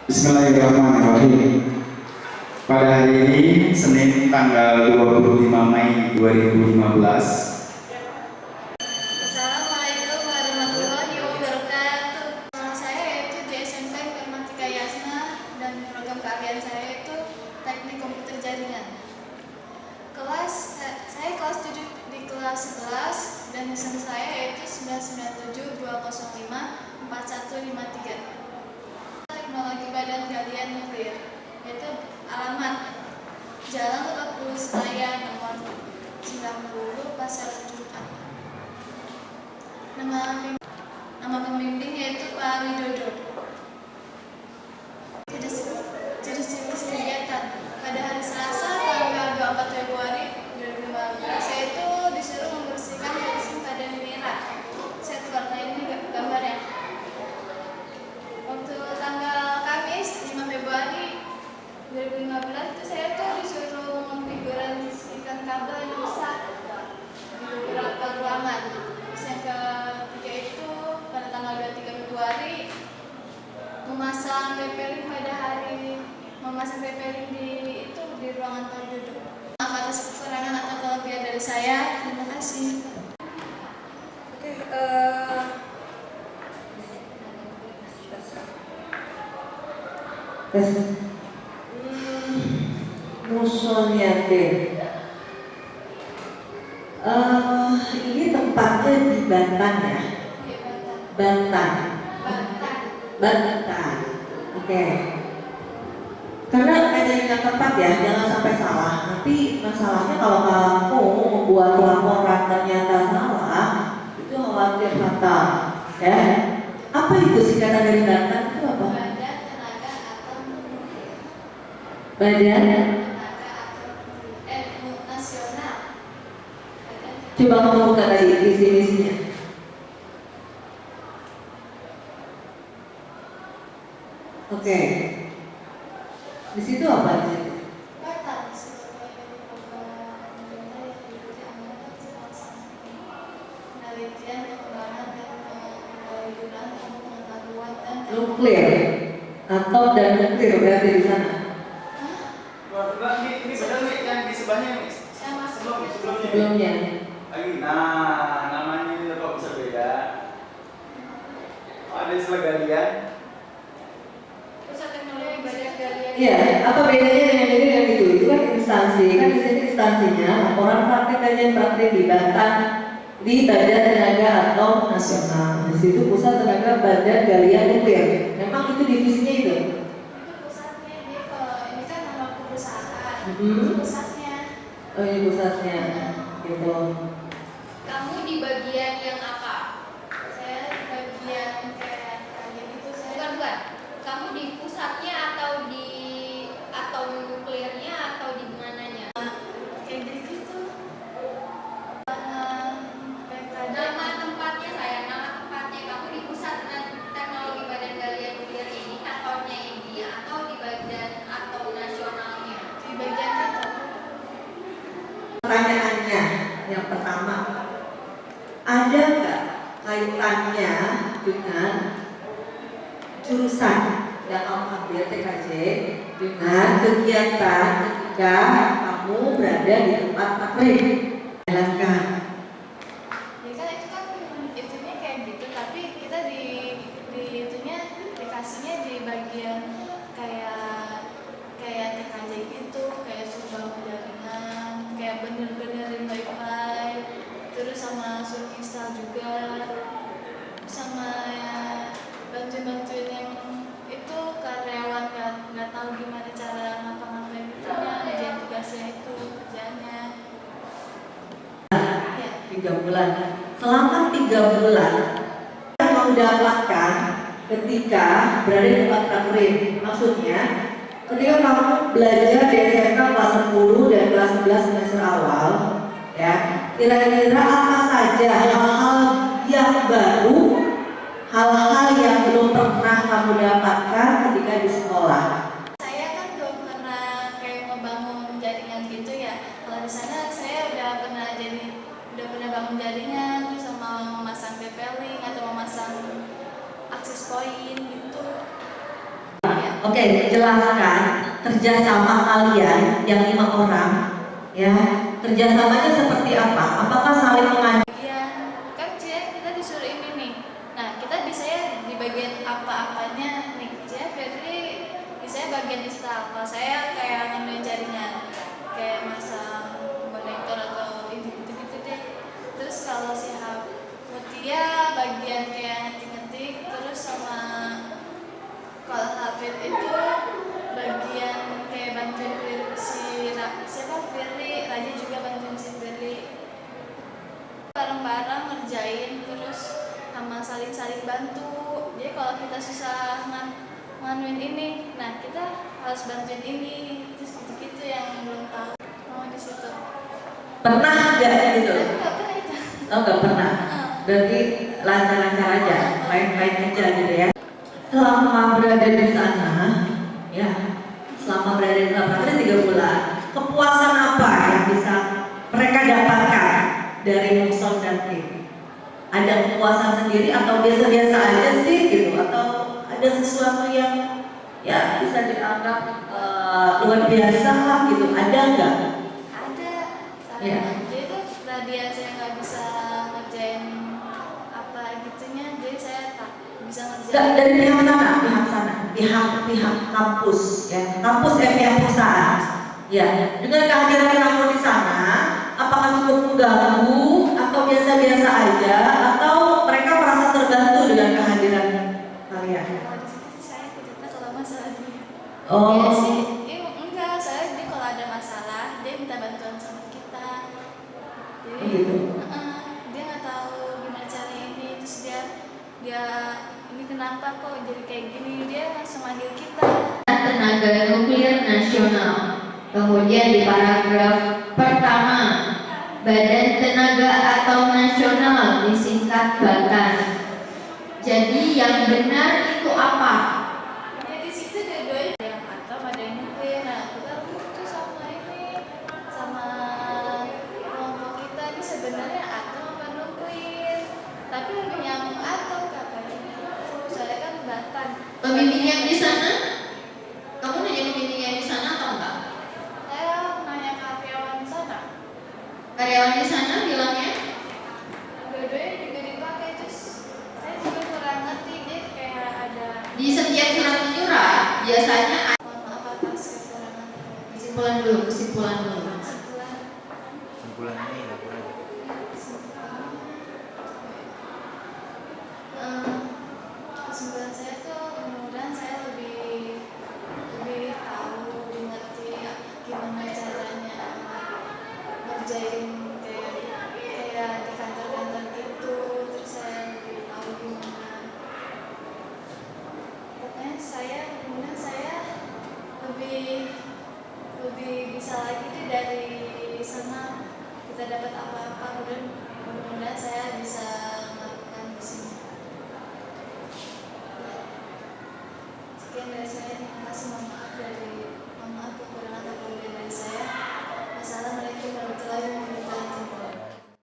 Bismillahirrahmanirrahim. Pada hari ini, Senin tanggal 25 Mei 2015. Assalamualaikum warahmatullahi wabarakatuh. Nama saya yaitu di SMP Informatika Yasna dan program keahlian saya itu Teknik Komputer Jaringan. Saya kelas 7 di kelas 11 dan desain saya yaitu 99720541153. Teknologi Badan Galian Nuklir, yaitu alamat Jalan Lebak Bulus Senayan nomor 90 Pasar Jumat. Nama pembimbing yaitu Pak Widodo. Jenis kegiatan pada hari Selasa tanggal 24 Februari 2015 saya itu disuruh membersihkan mesin pada mineral. Saya warna ini gambarnya. Waktu tanggal Kamis 5 Februari 2015 itu saya tuh disuruh mengkonfigurasikan kabel yang rusak di beberapa ruangan. Terus yang ketiga itu pada tanggal 23 Februari memasang papeling di ruangan penduduk. Maaf atas kekurangan atau kelebihan dari saya. Terima kasih. Musoliade. Ini tempatnya di Bantan ya? Bantan. Oke. Karena ada yang tempat ya, jangan sampai salah. Nanti masalahnya kalau kamu membuat laporan ternyata salah, itu khawatir fatal. Ya. Apa itu singkatan dari Bantan itu apa? Badan Tenaga Atom Nuklir. Badan Nasional. Coba kamu buka tadi visi-misinya. Oke. Di situ apa di situ? Badan sebagai lembaga pemerintah yang diberi amanat untuk melaksanakan penelitian, pengembangan, dan pengajuan ilmu pengetahuan dan Nuklir atau dan nuklir berarti di sana. Ini benar nih yang di sebelahnya nih. saya masuk Sebelumnya. Lagi, nah namanya ini kok bisa beda? Oh, ada istilah galian. pusat teknologi Badan Galian. Iya, apa bedanya dengan ini dan itu? Itu kan instansi, kan di sini instansinya laporan praktek kajian praktek di Bantan di Badan Tenaga Atom Nasional. Di situ pusat tenaga Badan Galian Nuklir. Memang itu divisinya itu. Itu pusatnya, dia kalau ini kan nama perusahaan. Mhm. Pusatnya. Oh ini pusatnya, gitu. Kamu di bagian yang apa? Saya di bagian kayak gitu. Bukan. Kamu di pusatnya atau di nuklirnya atau di mananya? Kayak gitu. Nama tempatnya kamu di pusat teknologi Badan Galian Nuklir ini kantornya ini atau di bagian atau nasionalnya? Di bagian itu. Pertanyaannya yang pertama, ada nggak kaitannya dengan jurusan yang kamu ambil TKJ dengan kegiatan ketika kamu berada di tempat praktek? Jelaskan. Ya kan itu kan itunya kayak gitu, tapi kita di itunya dikasihnya di bagian kayak TKJ gitu, kayak suruh bangun jaringan, kayak bener-benerin wifi, terus sama suruh install juga, sama ya, bantuin yang itu karyawan nggak tahu gimana cara ngapa-ngapain itunya, ngerjain tugasnya itu kerjanya. Ya. 3 bulan. Selama 3 bulan yang kamu dapatkan ketika berada di tempat praktek, maksudnya ketika kamu belajar di SMK kelas 10 dan kelas 11 semester awal, ya, kira-kira apa saja hal-hal yang baru, hal-hal yang belum pernah kamu dapatkan ketika di sekolah? Saya kan belum pernah kayak ngebangun jaringan gitu ya. Kalau di sana saya udah pernah bangun jaringan, terus sama memasang TP-Link atau memasang akses point gitu. Ya. Oke, jelaskan kerjasama kalian yang 5 orang, ya. Kerjasamanya seperti apa? Apakah saling mengajak? bagian kan kita disuruh ini nih. Nah, kita bisa ya di bagian apa-apanya nih. Berarti bisa ya bagian install. Kalau saya kayak ngambil jaringan, kayak masang konektor atau gitu-gitu deh. Terus kalau si Mutia bagian kayak ngetik-ngetik, terus sama kalau Hafid itu bagian kayak bantuin Firly, Raja juga bantuin si Firly. Bareng-bareng ngerjain terus sama saling bantu. Jadi kalau kita susah nganuin ini, nah kita harus bantuin ini, terus gitu-gitu yang belum tahu. Di situ. Pernah nggak gitu? Tapi nggak pernah itu. Oh, nggak pernah. Berarti lancar-lancar aja, main-main aja gitu ya. Selama berada di sana, ya, selama berada di lapangan 3 bulan, kepuasan apa yang bisa mereka dapatkan dari Nukson dan tim? Ada kepuasan sendiri atau biasa-biasa aja sih gitu? Atau ada sesuatu yang ya bisa dianggap luar biasa gitu? Ada nggak? Ada. Ya. Jadi tuh tadi saya nggak bisa ngerjain apa gitunya, jadi saya tak bisa ngerjain. Dari pihak kampus, ya, kampus pihak perusahaan. Ya, dengan kehadiran kamu di sana, apakah cukup mengganggu atau biasa-biasa aja, atau mereka merasa terbantu dengan kehadiran kalian? Kalau di situ sih saya tidak tahu kalau masalah dia. Oh. Dia sih, enggak, saya dia kalau ada masalah dia minta bantuan sama kita. Jadi Gitu. dia nggak tahu gimana caranya ini, terus dia ini kenapa kok jadi kayak gini, dia langsung manggil kita. Tenaga Nuklir Nasional. Kemudian di paragraf pertama, Badan Tenaga Atom Nasional disingkat BATAN. Jadi yang benar itu apa? Ya di situ dua-duanya ada yang atom ada yang nuklir. Nah kita butuh sama ini sama kelompok kita ini sebenarnya atom apa nuklir. Tapi lebih nyambung atom katanya gitu. Soalnya kan BATAN. Pembimbing yang di sana? Kamu nanya pembimbing yang di sana atau enggak? Saya nanya karyawan di sana. Karyawan di sana bilangnya? Dua-duanya juga dipakai, terus saya juga kurang ngerti deh, kayak ada Di setiap surat menyurat biasanya ada mohon maaf atas kekurangan kesimpulan dulu. kesimpulan Sebulan ini nggak kurang. kesimpulan saya tuh mudah-mudahan saya lebih tahu, lebih ngerti gimana caranya ngerjain kayak di kantor-kantor gitu, terus saya lebih tahu gimana. Pokoknya kemudian saya lebih bisa lagi deh dari sana, kita dapat apa-apa, mudah-mudahan saya bisa melakukan di sini. Sekian dari saya.